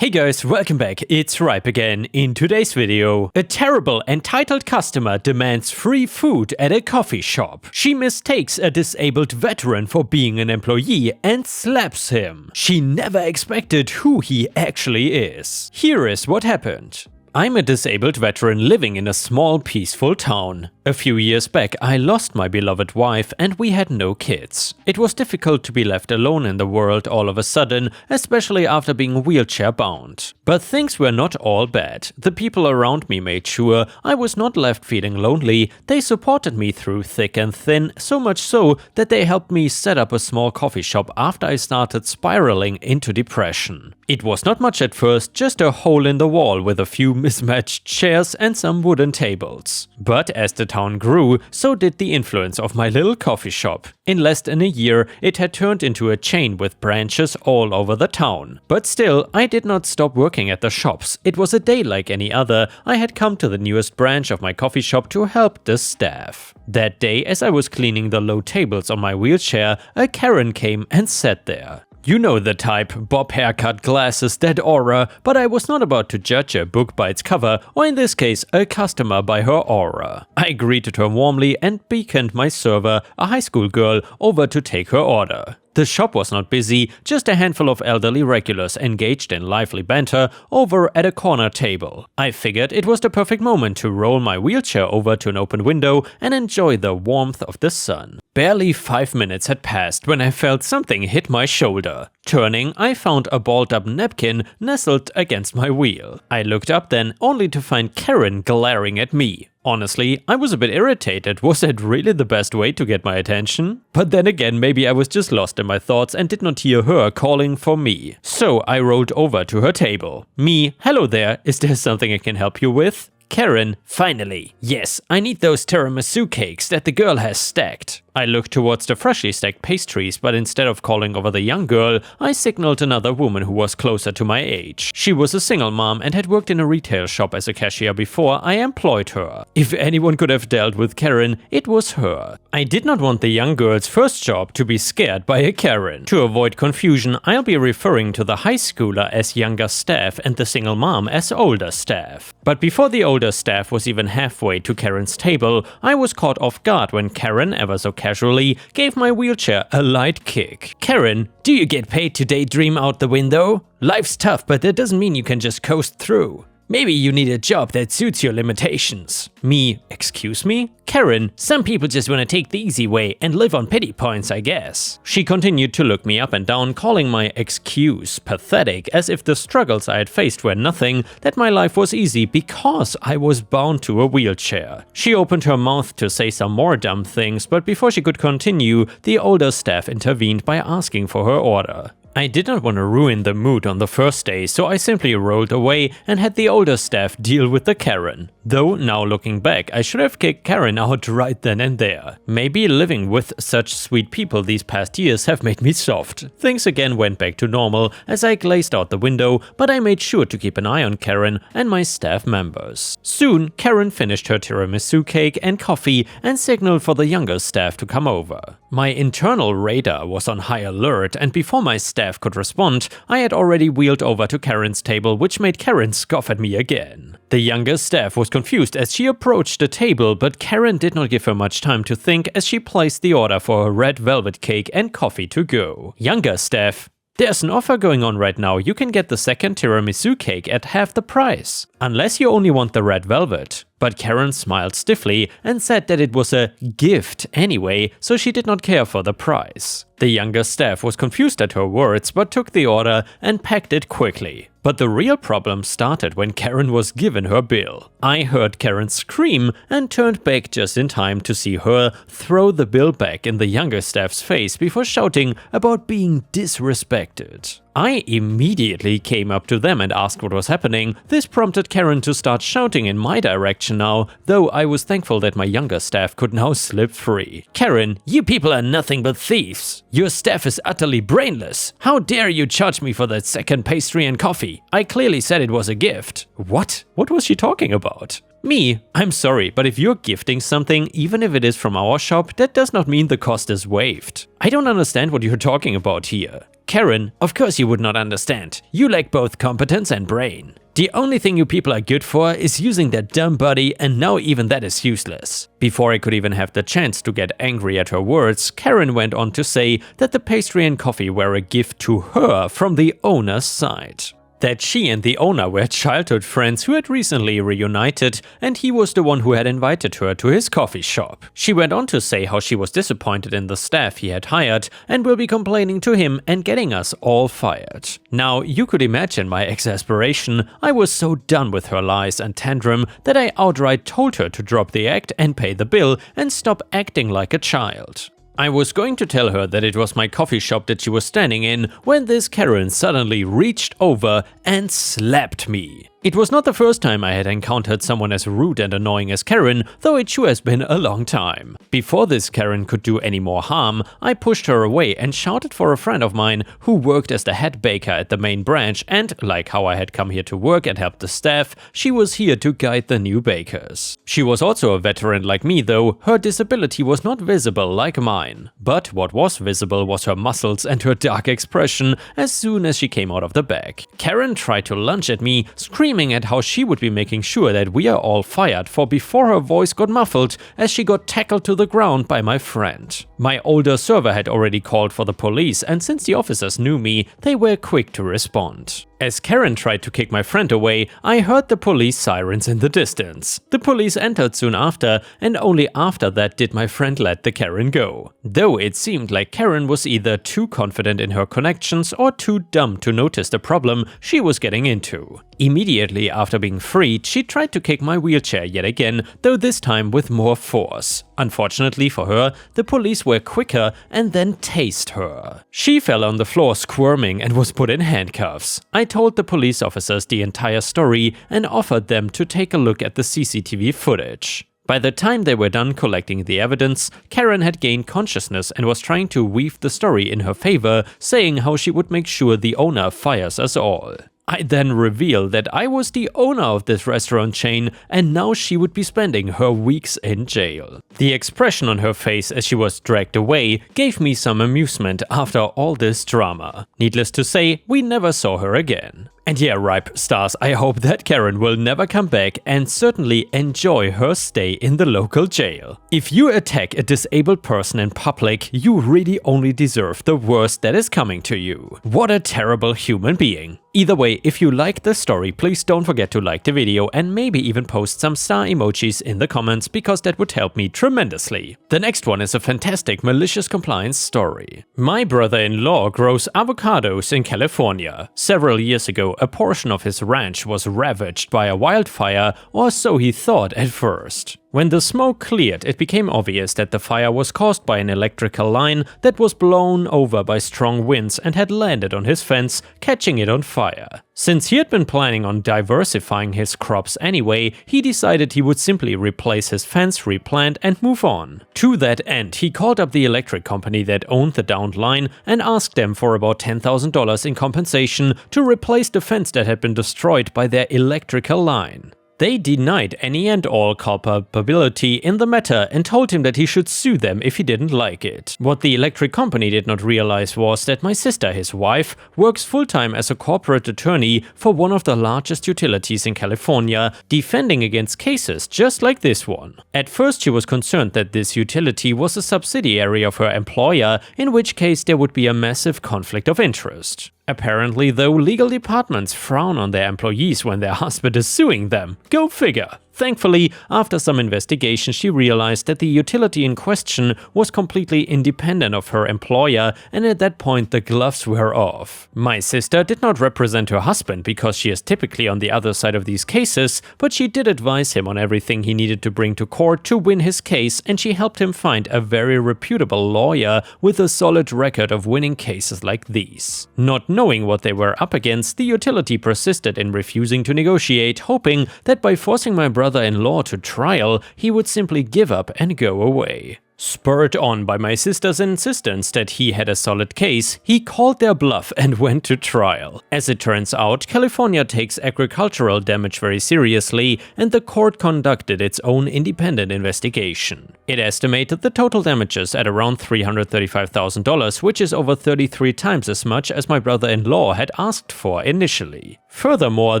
Hey guys, welcome back, it's Ripe again. In today's video, a terrible entitled customer demands free food at a coffee shop. She mistakes a disabled veteran for being an employee and slaps him. She never expected who he actually is. Here is what happened. I'm a disabled veteran living in a small, peaceful town. A few years back, I lost my beloved wife and we had no kids. It was difficult to be left alone in the world all of a sudden, especially after being wheelchair bound. But things were not all bad. The people around me made sure I was not left feeling lonely. They supported me through thick and thin, so much so that they helped me set up a small coffee shop after I started spiraling into depression. It was not much at first, just a hole in the wall with a few mismatched chairs and some wooden tables. But as the town grew, so did the influence of my little coffee shop. In less than a year, it had turned into a chain with branches all over the town. But still, I did not stop working at the shops. It was a day like any other. I had come to the newest branch of my coffee shop to help the staff. That day, as I was cleaning the low tables on my wheelchair, a Karen came and sat there. You know the type, bob haircut, glasses, that aura, but I was not about to judge a book by its cover, or in this case, a customer by her aura. I greeted her warmly and beckoned my server, a high school girl, over to take her order. The shop was not busy, just a handful of elderly regulars engaged in lively banter over at a corner table. I figured it was the perfect moment to roll my wheelchair over to an open window and enjoy the warmth of the sun. Barely 5 minutes had passed when I felt something hit my shoulder. Turning, I found a balled-up napkin nestled against my wheel. I looked up then, only to find Karen glaring at me. Honestly, I was a bit irritated. Was that really the best way to get my attention? But then again, maybe I was just lost in my thoughts and did not hear her calling for me. So I rolled over to her table. Me, hello there, is there something I can help you with? Karen, finally. Yes, I need those tiramisu cakes that the girl has stacked. I looked towards the freshly stacked pastries, but instead of calling over the young girl, I signaled another woman who was closer to my age. She was a single mom and had worked in a retail shop as a cashier before I employed her. If anyone could have dealt with Karen, it was her. I did not want the young girl's first job to be scared by a Karen. To avoid confusion, I'll be referring to the high schooler as younger staff and the single mom as older staff. But before the older staff was even halfway to Karen's table, I was caught off guard when Karen, ever so casually, gave my wheelchair a light kick. Karen, do you get paid to daydream out the window? Life's tough, but that doesn't mean you can just coast through. Maybe you need a job that suits your limitations. Me, excuse me? Karen, some people just want to take the easy way and live on pity points, I guess. She continued to look me up and down, calling my excuse pathetic, as if the struggles I had faced were nothing, that my life was easy because I was bound to a wheelchair. She opened her mouth to say some more dumb things, but before she could continue, the older staff intervened by asking for her order. I did not want to ruin the mood on the first day, so I simply rolled away and had the older staff deal with the Karen. Though, now looking back, I should have kicked Karen out right then and there. Maybe living with such sweet people these past years have made me soft. Things again went back to normal as I glazed out the window, but I made sure to keep an eye on Karen and my staff members. Soon, Karen finished her tiramisu cake and coffee and signaled for the younger staff to come over. My internal radar was on high alert, and before my staff could respond, I had already wheeled over to Karen's table, which made Karen scoff at me again. The younger staff was confused as she approached the table, but Karen did not give her much time to think as she placed the order for a red velvet cake and coffee to go. Younger staff, there's an offer going on right now. You can get the second tiramisu cake at half the price. Unless you only want the red velvet. But Karen smiled stiffly and said that it was a gift anyway, so she did not care for the price. The younger staff was confused at her words, but took the order and packed it quickly. But the real problem started when Karen was given her bill. I heard Karen scream and turned back just in time to see her throw the bill back in the younger staff's face before shouting about being disrespected. I immediately came up to them and asked what was happening. This prompted Karen to start shouting in my direction now, though I was thankful that my younger staff could now slip free. Karen, you people are nothing but thieves. Your staff is utterly brainless. How dare you charge me for that second pastry and coffee? I clearly said it was a gift. What? What was she talking about? Me, I'm sorry, but if you're gifting something, even if it is from our shop, that does not mean the cost is waived. I don't understand what you're talking about here. Karen, of course you would not understand. You lack both competence and brain. The only thing you people are good for is using that dumb body, and now even that is useless. Before I could even have the chance to get angry at her words, Karen went on to say that the pastry and coffee were a gift to her from the owner's side. That she and the owner were childhood friends who had recently reunited, and he was the one who had invited her to his coffee shop. She went on to say how she was disappointed in the staff he had hired and will be complaining to him and getting us all fired. Now, you could imagine my exasperation. I was so done with her lies and tantrum that I outright told her to drop the act and pay the bill and stop acting like a child. I was going to tell her that it was my coffee shop that she was standing in when this Karen suddenly reached over and slapped me. It was not the first time I had encountered someone as rude and annoying as Karen, though it sure has been a long time. Before this Karen could do any more harm, I pushed her away and shouted for a friend of mine who worked as the head baker at the main branch, and like how I had come here to work and help the staff, she was here to guide the new bakers. She was also a veteran like me though. Her disability was not visible like mine. But what was visible was her muscles and her dark expression as soon as she came out of the bag. Karen tried to lunge at me, screaming at how she would be making sure that we are all fired, for before her voice got muffled as she got tackled to the ground by my friend. My older server had already called for the police, and since the officers knew me, they were quick to respond. As Karen tried to kick my friend away, I heard the police sirens in the distance. The police entered soon after, and only after that did my friend let the Karen go. Though it seemed like Karen was either too confident in her connections or too dumb to notice the problem she was getting into. Immediately after being freed, she tried to kick my wheelchair yet again, though this time with more force. Unfortunately for her, the police were quicker and then tased her. She fell on the floor squirming and was put in handcuffs. I told the police officers the entire story and offered them to take a look at the CCTV footage. By the time they were done collecting the evidence, Karen had gained consciousness and was trying to weave the story in her favor, saying how she would make sure the owner fires us all. I then revealed that I was the owner of this restaurant chain, and now she would be spending her weeks in jail. The expression on her face as she was dragged away gave me some amusement after all this drama. Needless to say, we never saw her again. And yeah, Ripe Stars, I hope that Karen will never come back and certainly enjoy her stay in the local jail. If you attack a disabled person in public, you really only deserve the worst that is coming to you. What a terrible human being. Either way, if you liked the story, please don't forget to like the video and maybe even post some star emojis in the comments, because that would help me tremendously. The next one is a fantastic malicious compliance story. My brother-in-law grows avocados in California. Several years ago, a portion of his ranch was ravaged by a wildfire, or so he thought at first. When the smoke cleared, it became obvious that the fire was caused by an electrical line that was blown over by strong winds and had landed on his fence, catching it on fire. Since he had been planning on diversifying his crops anyway, he decided he would simply replace his fence, replant, and move on. To that end, he called up the electric company that owned the downed line and asked them for about $10,000 in compensation to replace the fence that had been destroyed by their electrical line. They denied any and all culpability in the matter and told him that he should sue them if he didn't like it. What the electric company did not realize was that my sister, his wife, works full-time as a corporate attorney for one of the largest utilities in California, defending against cases just like this one. At first, she was concerned that this utility was a subsidiary of her employer, in which case there would be a massive conflict of interest. Apparently, though, legal departments frown on their employees when their husband is suing them. Go figure. Thankfully, after some investigation, she realized that the utility in question was completely independent of her employer, and at that point the gloves were off. My sister did not represent her husband because she is typically on the other side of these cases, but she did advise him on everything he needed to bring to court to win his case, and she helped him find a very reputable lawyer with a solid record of winning cases like these. Not knowing what they were up against, the utility persisted in refusing to negotiate, hoping that by forcing my brother-in-law to trial, he would simply give up and go away. Spurred on by my sister's insistence that he had a solid case, he called their bluff and went to trial. As it turns out, California takes agricultural damage very seriously, and the court conducted its own independent investigation. It estimated the total damages at around $335,000, which is over 33 times as much as my brother-in-law had asked for initially. Furthermore,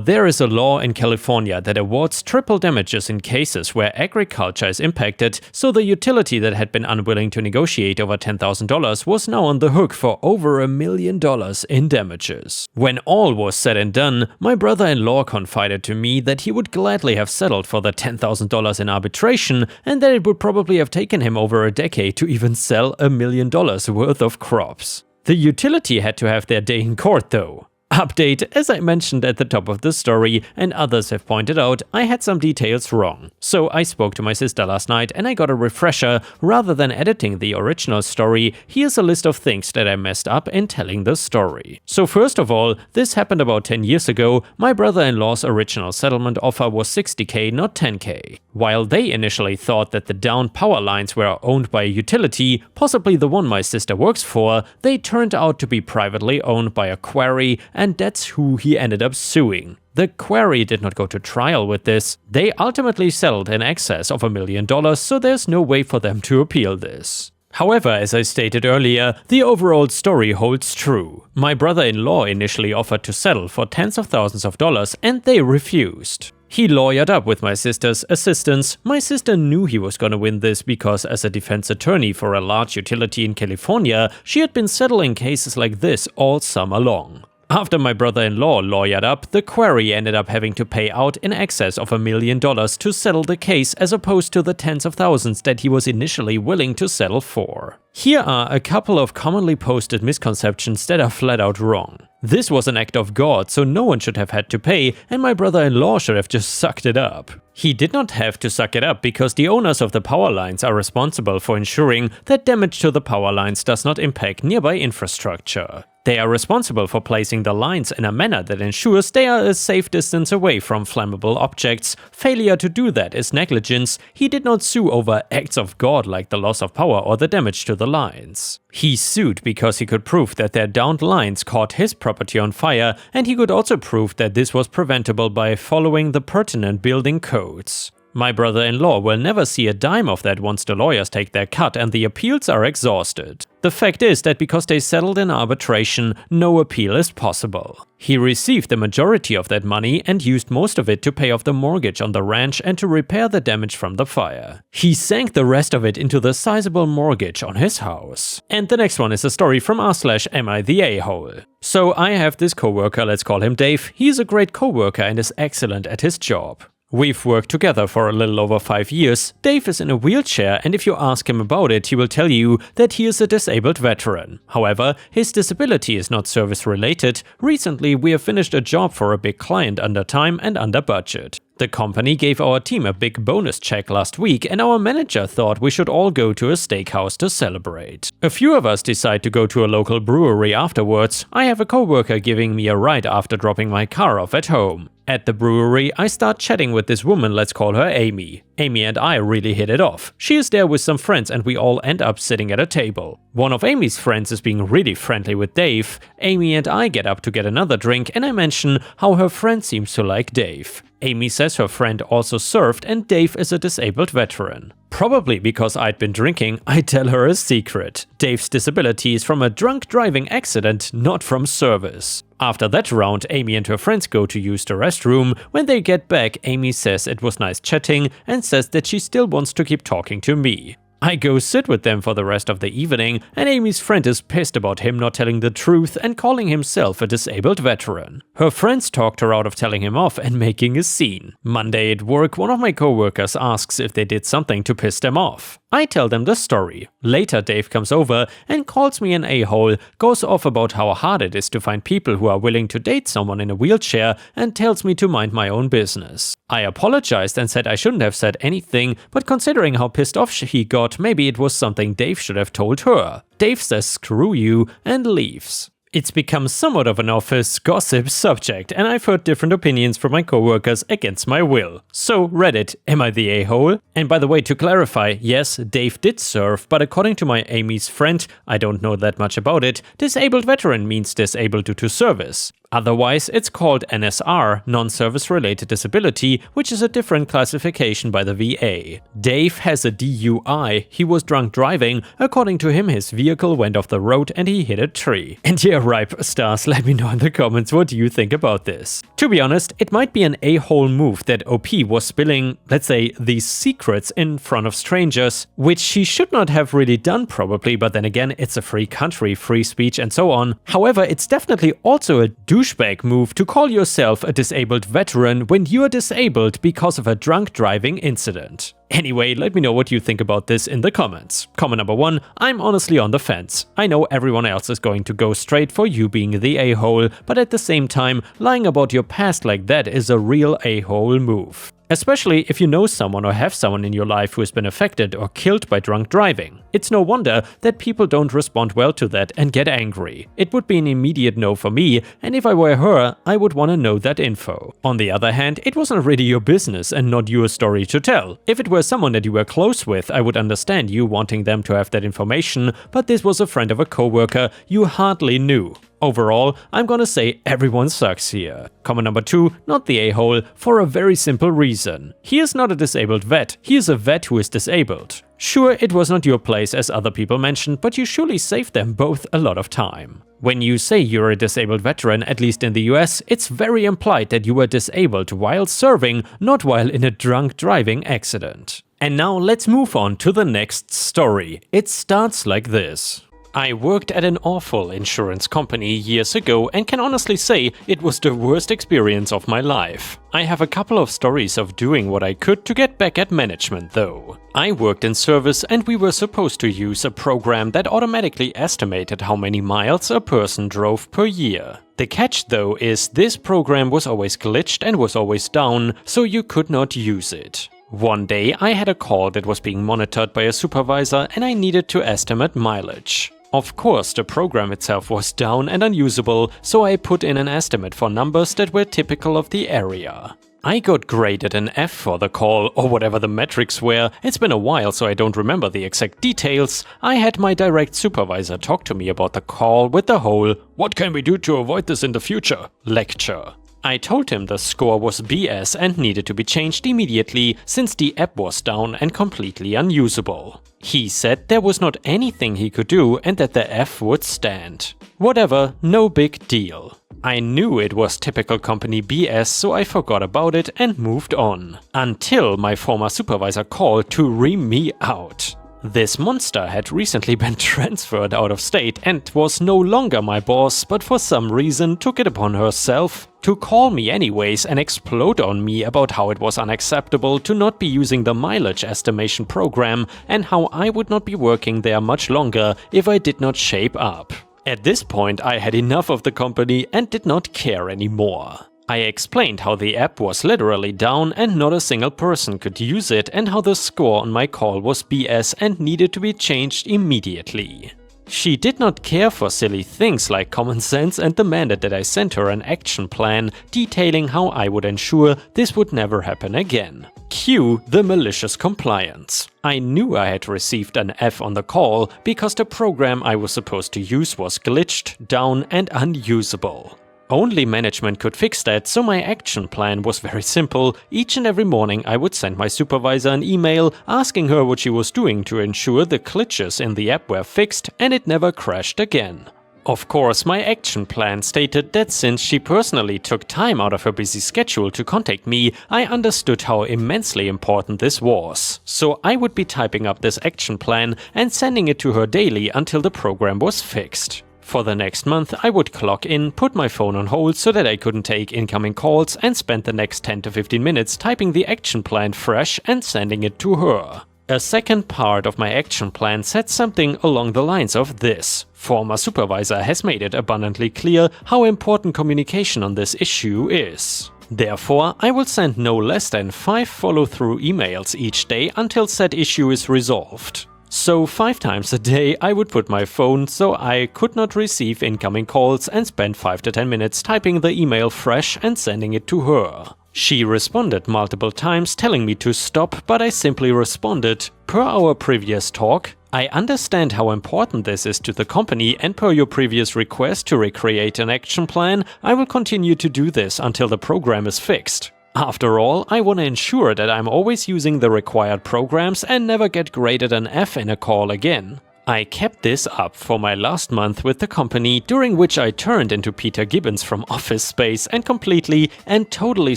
there is a law in California that awards triple damages in cases where agriculture is impacted, so the utility that had been unwilling to negotiate over $10,000 was now on the hook for over $1 million in damages. When all was said and done, my brother-in-law confided to me that he would gladly have settled for the $10,000 in arbitration, and that it would probably have taken him over a decade to even sell $1 million worth of crops. The utility had to have their day in court though. Update: as I mentioned at the top of the story, and others have pointed out, I had some details wrong. So I spoke to my sister last night and I got a refresher. Rather than editing the original story, here's a list of things that I messed up in telling the story. So first of all, this happened about 10 years ago. My brother-in-law's original settlement offer was $60K, not $10K. While they initially thought that the downed power lines were owned by a utility, possibly the one my sister works for, they turned out to be privately owned by a quarry, and that's who he ended up suing. The quarry did not go to trial with this. They ultimately settled in excess of $1 million, so there's no way for them to appeal this. However, as I stated earlier, the overall story holds true. My brother-in-law initially offered to settle for tens of thousands of dollars, and they refused. He lawyered up with my sister's assistance. My sister knew he was gonna win this because as a defense attorney for a large utility in California, she had been settling cases like this all summer long. After my brother-in-law lawyered up, the quarry ended up having to pay out in excess of $1 million to settle the case, as opposed to the tens of thousands that he was initially willing to settle for. Here are a couple of commonly posted misconceptions that are flat out wrong. This was an act of God, so no one should have had to pay, and my brother-in-law should have just sucked it up. He did not have to suck it up because the owners of the power lines are responsible for ensuring that damage to the power lines does not impact nearby infrastructure. They are responsible for placing the lines in a manner that ensures they are a safe distance away from flammable objects. Failure to do that is negligence. He did not sue over acts of God like the loss of power or the damage to the lines. He sued because he could prove that their downed lines caught his property on fire, and he could also prove that this was preventable by following the pertinent building codes. My brother-in-law will never see a dime of that once the lawyers take their cut and the appeals are exhausted. The fact is that because they settled in arbitration, no appeal is possible. He received the majority of that money and used most of it to pay off the mortgage on the ranch and to repair the damage from the fire. He sank the rest of it into the sizable mortgage on his house. And the next one is a story from r/am I the a-hole. So I have this coworker, let's call him Dave. He's a great coworker and is excellent at his job. We've worked together for a little over 5 years. Dave is in a wheelchair, and if you ask him about it, he will tell you that he is a disabled veteran. However, his disability is not service-related. Recently, we have finished a job for a big client under time and under budget. The company gave our team a big bonus check last week, and our manager thought we should all go to a steakhouse to celebrate. A few of us decide to go to a local brewery afterwards. I have a coworker giving me a ride after dropping my car off at home. At the brewery, I start chatting with this woman, let's call her Amy. Amy and I really hit it off. She is there with some friends and we all end up sitting at a table. One of Amy's friends is being really friendly with Dave. Amy and I get up to get another drink and I mention how her friend seems to like Dave. Amy says her friend also served and Dave is a disabled veteran. Probably because I'd been drinking, I tell her a secret. Dave's disability is from a drunk driving accident, not from service. After that round, Amy and her friends go to use the restroom. When they get back, Amy says it was nice chatting and says that she still wants to keep talking to me. I go sit with them for the rest of the evening, and Amy's friend is pissed about him not telling the truth and calling himself a disabled veteran. Her friends talked her out of telling him off and making a scene. Monday at work, one of my coworkers asks if they did something to piss them off. I tell them the story. Later, Dave comes over and calls me an a-hole, goes off about how hard it is to find people who are willing to date someone in a wheelchair, and tells me to mind my own business. I apologized and said I shouldn't have said anything, but considering how pissed off he got, maybe it was something Dave should have told her. Dave says screw you and leaves. It's become somewhat of an office gossip subject, and I've heard different opinions from my coworkers against my will. So Reddit, am I the a-hole? And by the way, to clarify, yes, Dave did serve, but according to my Amy's friend, I don't know that much about it, disabled veteran means disabled due to service. Otherwise, it's called NSR, non-service related disability, which is a different classification by the VA. Dave has a DUI, he was drunk driving, according to him his vehicle went off the road and he hit a tree. And yeah, Ripe Stars, let me know in the comments what you think about this. To be honest, it might be an a-hole move that OP was spilling, let's say, these secrets in front of strangers, which she should not have really done probably, but then again, it's a free country, free speech and so on. However, it's definitely also a douchebag move to call yourself a disabled veteran when you're disabled because of a drunk driving incident. Anyway, let me know what you think about this in the comments. Comment number 1, I'm honestly on the fence. I know everyone else is going to go straight for you being the a-hole, but at the same time, lying about your past like that is a real a-hole move. Especially if you know someone or have someone in your life who has been affected or killed by drunk driving. It's no wonder that people don't respond well to that and get angry. It would be an immediate no for me, and if I were her, I would want to know that info. On the other hand, it wasn't really your business and not your story to tell. If it were someone that you were close with, I would understand you wanting them to have that information, but this was a friend of a coworker you hardly knew. Overall, I'm gonna say everyone sucks here. Comment number 2, not the a-hole, for a very simple reason. He is not a disabled vet, he is a vet who is disabled. Sure, it was not your place as other people mentioned, but you surely saved them both a lot of time. When you say you're a disabled veteran, at least in the US, it's very implied that you were disabled while serving, not while in a drunk driving accident. And now let's move on to the next story. It starts like this. I worked at an awful insurance company years ago and can honestly say it was the worst experience of my life. I have a couple of stories of doing what I could to get back at management though. I worked in service and we were supposed to use a program that automatically estimated how many miles a person drove per year. The catch though is this program was always glitched and was always down, so you could not use it. One day I had a call that was being monitored by a supervisor and I needed to estimate mileage. Of course, the program itself was down and unusable, so I put in an estimate for numbers that were typical of the area. I got graded an F for the call, or whatever the metrics were. It's been a while, so I don't remember the exact details. I had my direct supervisor talk to me about the call with the whole "what can we do to avoid this in the future?" lecture. I told him the score was BS and needed to be changed immediately since the app was down and completely unusable. He said there was not anything he could do and that the F would stand. Whatever, no big deal. I knew it was typical company BS, so I forgot about it and moved on. Until my former supervisor called to ream me out. This monster had recently been transferred out of state and was no longer my boss, but for some reason took it upon herself to call me anyways and explode on me about how it was unacceptable to not be using the mileage estimation program and how I would not be working there much longer if I did not shape up. At this point I had enough of the company and did not care anymore. I explained how the app was literally down and not a single person could use it and how the score on my call was BS and needed to be changed immediately. She did not care for silly things like common sense and demanded that I send her an action plan detailing how I would ensure this would never happen again. Cue the malicious compliance. I knew I had received an F on the call because the program I was supposed to use was glitched, down and unusable. Only management could fix that, so my action plan was very simple. Each and every morning I would send my supervisor an email asking her what she was doing to ensure the glitches in the app were fixed and it never crashed again. Of course, my action plan stated that since she personally took time out of her busy schedule to contact me, I understood how immensely important this was. So I would be typing up this action plan and sending it to her daily until the program was fixed. For the next month, I would clock in, put my phone on hold so that I couldn't take incoming calls, and spend the next 10 to 15 minutes typing the action plan fresh and sending it to her. A second part of my action plan said something along the lines of this. Former supervisor has made it abundantly clear how important communication on this issue is. Therefore, I will send no less than 5 follow-through emails each day until said issue is resolved. So 5 times a day I would put my phone so I could not receive incoming calls and spend 5 to 10 minutes typing the email fresh and sending it to her. She responded multiple times telling me to stop, but I simply responded, "Per our previous talk, I understand how important this is to the company, and per your previous request to recreate an action plan, I will continue to do this until the program is fixed. After all, I want to ensure that I'm always using the required programs and never get graded an F in a call again." I kept this up for my last month with the company, during which I turned into Peter Gibbons from Office Space and completely and totally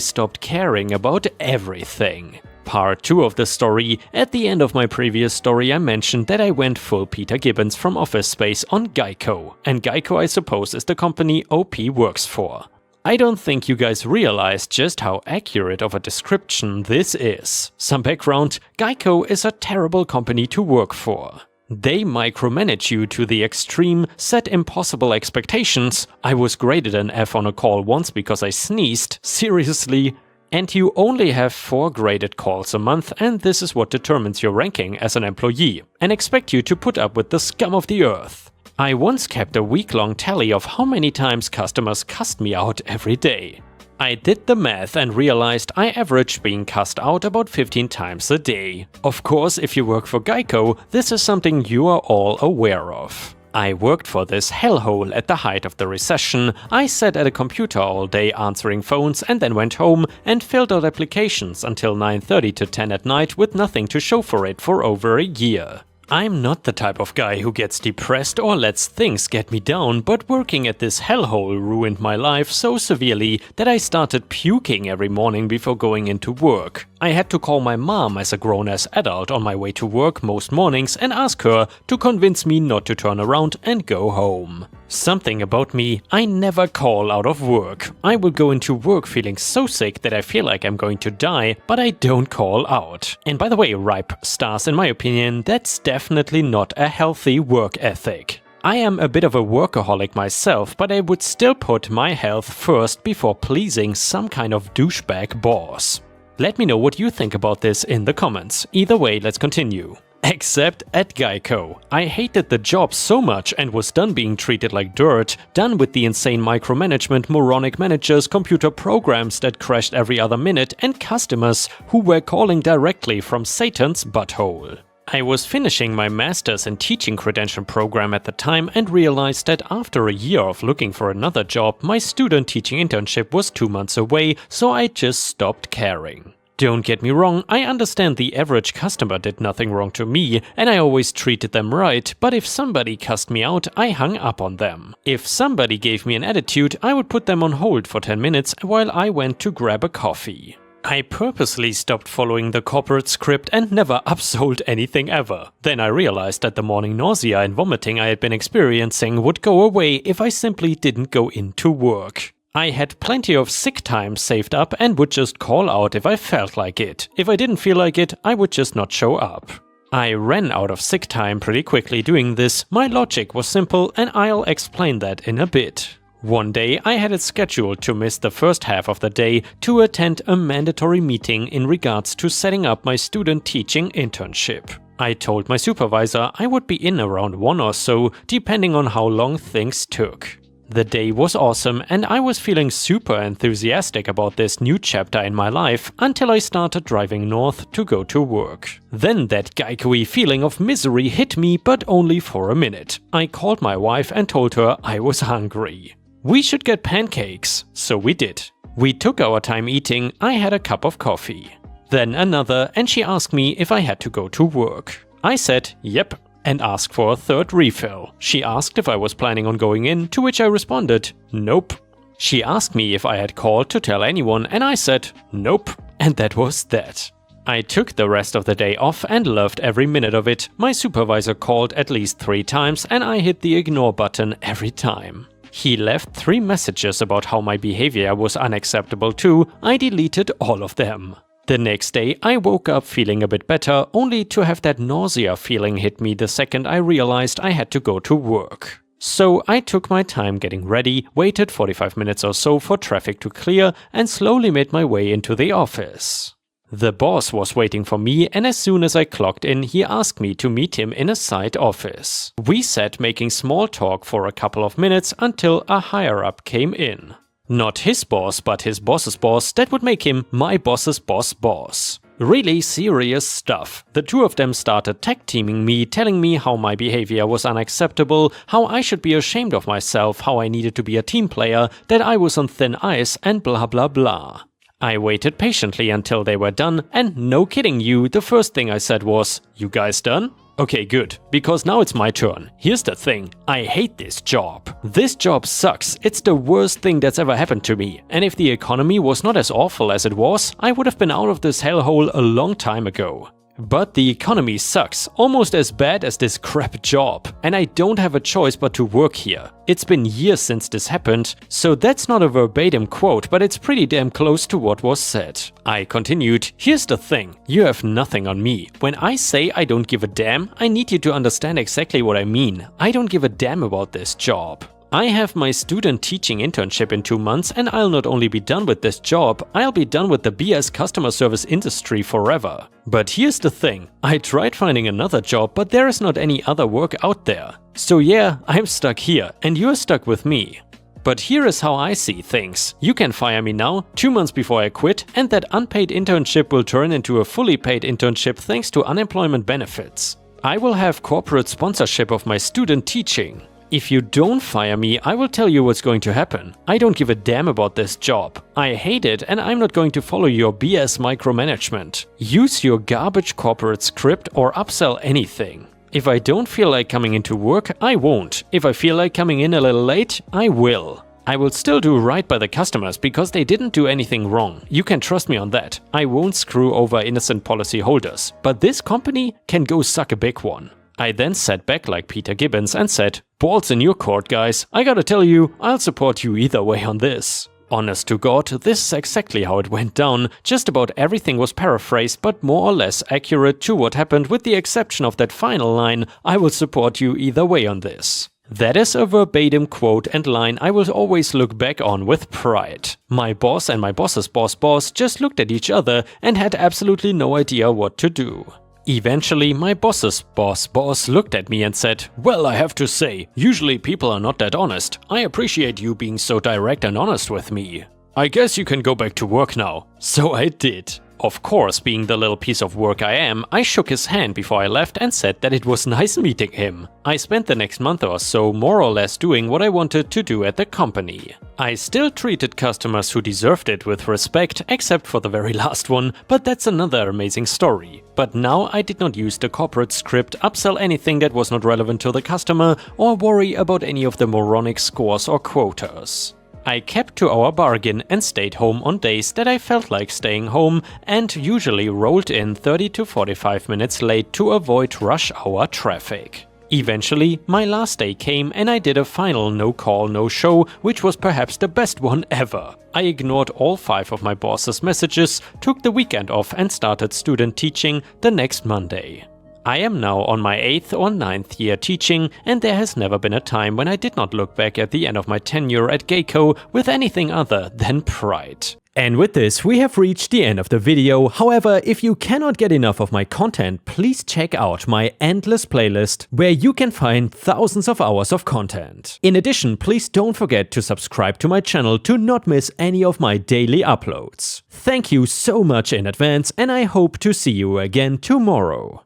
stopped caring about everything. Part 2 of the story. At the end of my previous story I mentioned that I went full Peter Gibbons from Office Space on Geico, and Geico I suppose is the company OP works for. I don't think you guys realize just how accurate of a description this is. Some background: Geico is a terrible company to work for. They micromanage you to the extreme, set impossible expectations. I was graded an F on a call once because I sneezed, seriously. And you only have 4 graded calls a month, and this is what determines your ranking as an employee, and expect you to put up with the scum of the earth. I once kept a week-long tally of how many times customers cussed me out every day. I did the math and realized I averaged being cussed out about 15 times a day. Of course, if you work for Geico, this is something you are all aware of. I worked for this hellhole at the height of the recession. I sat at a computer all day answering phones and then went home and filled out applications until 9:30 to 10 at night with nothing to show for it for over a year. I'm not the type of guy who gets depressed or lets things get me down, but working at this hellhole ruined my life so severely that I started puking every morning before going into work. I had to call my mom as a grown-ass adult on my way to work most mornings and ask her to convince me not to turn around and go home. Something about me: I never call out of work. I will go into work feeling so sick that I feel like I'm going to die, but I don't call out. And by the way, ripe stars, in my opinion, that's definitely not a healthy work ethic. I am a bit of a workaholic myself, but I would still put my health first before pleasing some kind of douchebag boss. Let me know what you think about this in the comments. Either way, let's continue. Except at Geico. I hated the job so much and was done being treated like dirt, done with the insane micromanagement, moronic managers, computer programs that crashed every other minute, and customers who were calling directly from Satan's butthole. I was finishing my master's in teaching credential program at the time and realized that after a year of looking for another job, my student teaching internship was 2 months away, so I just stopped caring. Don't get me wrong, I understand the average customer did nothing wrong to me, and I always treated them right, but if somebody cussed me out, I hung up on them. If somebody gave me an attitude, I would put them on hold for 10 minutes while I went to grab a coffee. I purposely stopped following the corporate script and never upsold anything ever. Then I realized that the morning nausea and vomiting I had been experiencing would go away if I simply didn't go into work. I had plenty of sick time saved up and would just call out if I felt like it. If I didn't feel like it, I would just not show up. I ran out of sick time pretty quickly doing this. My logic was simple, and I'll explain that in a bit. One day I had it scheduled to miss the first half of the day to attend a mandatory meeting in regards to setting up my student teaching internship. I told my supervisor I would be in around 1 or so, depending on how long things took. The day was awesome and I was feeling super enthusiastic about this new chapter in my life until I started driving north to go to work. Then that Geico-y feeling of misery hit me, but only for a minute. I called my wife and told her I was hungry. We should get pancakes, so we did. We took our time eating. I had a cup of coffee. Then another, and she asked me if I had to go to work. I said yep, and asked for a third refill. She asked if I was planning on going in, to which I responded, nope. She asked me if I had called to tell anyone, and I said, nope, and that was that. I took the rest of the day off and loved every minute of it. My supervisor called at least 3 times, and I hit the ignore button every time. He left 3 messages about how my behavior was unacceptable too. I deleted all of them. The next day I woke up feeling a bit better, only to have that nausea feeling hit me the second I realized I had to go to work. So I took my time getting ready, waited 45 minutes or so for traffic to clear, and slowly made my way into the office. The boss was waiting for me, and as soon as I clocked in, he asked me to meet him in a side office. We sat making small talk for a couple of minutes until a higher-up came in. Not his boss, but his boss's boss. That would make him my boss's boss. Really serious stuff. The two of them started tag-teaming me, telling me how my behavior was unacceptable, how I should be ashamed of myself, how I needed to be a team player, that I was on thin ice, and blah blah blah. I waited patiently until they were done, and no kidding you, the first thing I said was, "You guys done?" Okay, good, because now it's my turn. Here's the thing, I hate this job. This job sucks, it's the worst thing that's ever happened to me. And if the economy was not as awful as it was, I would have been out of this hellhole a long time ago. But the economy sucks, almost as bad as this crap job, and I don't have a choice but to work here. It's been years since this happened, so that's not a verbatim quote, but it's pretty damn close to what was said. I continued, "Here's the thing, you have nothing on me. When I say I don't give a damn, I need you to understand exactly what I mean. I don't give a damn about this job. I have my student teaching internship in 2 months, and I'll not only be done with this job, I'll be done with the BS customer service industry forever. But here's the thing, I tried finding another job, but there is not any other work out there. So yeah, I'm stuck here, and you're stuck with me. But here is how I see things. You can fire me now, 2 months before I quit, and that unpaid internship will turn into a fully paid internship thanks to unemployment benefits. I will have corporate sponsorship of my student teaching. If you don't fire me, I will tell you what's going to happen. I don't give a damn about this job. I hate it, and I'm not going to follow your BS micromanagement. Use your garbage corporate script or upsell anything. If I don't feel like coming into work, I won't. If I feel like coming in a little late, I will. I will still do right by the customers because they didn't do anything wrong. You can trust me on that. I won't screw over innocent policyholders. But this company can go suck a big one. I then sat back like Peter Gibbons and said, "Balls in your court, guys. I gotta tell you, I'll support you either way on this." Honest to God, this is exactly how it went down. Just about everything was paraphrased, but more or less accurate to what happened with the exception of that final line, "I will support you either way on this." That is a verbatim quote and line I will always look back on with pride. My boss and my boss's boss just looked at each other and had absolutely no idea what to do. Eventually, my boss's boss looked at me and said, "Well, I have to say, usually people are not that honest. I appreciate you being so direct and honest with me. I guess you can go back to work now." So I did. Of course, being the little piece of work I am, I shook his hand before I left and said that it was nice meeting him. I spent the next month or so more or less doing what I wanted to do at the company. I still treated customers who deserved it with respect, except for the very last one, but that's another amazing story. But now I did not use the corporate script, upsell anything that was not relevant to the customer, or worry about any of the moronic scores or quotas. I kept to our bargain and stayed home on days that I felt like staying home and usually rolled in 30 to 45 minutes late to avoid rush hour traffic. Eventually, my last day came and I did a final no call, no show, which was perhaps the best one ever. I ignored all 5 of my boss's messages, took the weekend off and started student teaching the next Monday. I am now on my 8th or 9th year teaching, and there has never been a time when I did not look back at the end of my tenure at Geico with anything other than pride. And with this, we have reached the end of the video. However, if you cannot get enough of my content, please check out my endless playlist, where you can find thousands of hours of content. In addition, please don't forget to subscribe to my channel to not miss any of my daily uploads. Thank you so much in advance, and I hope to see you again tomorrow.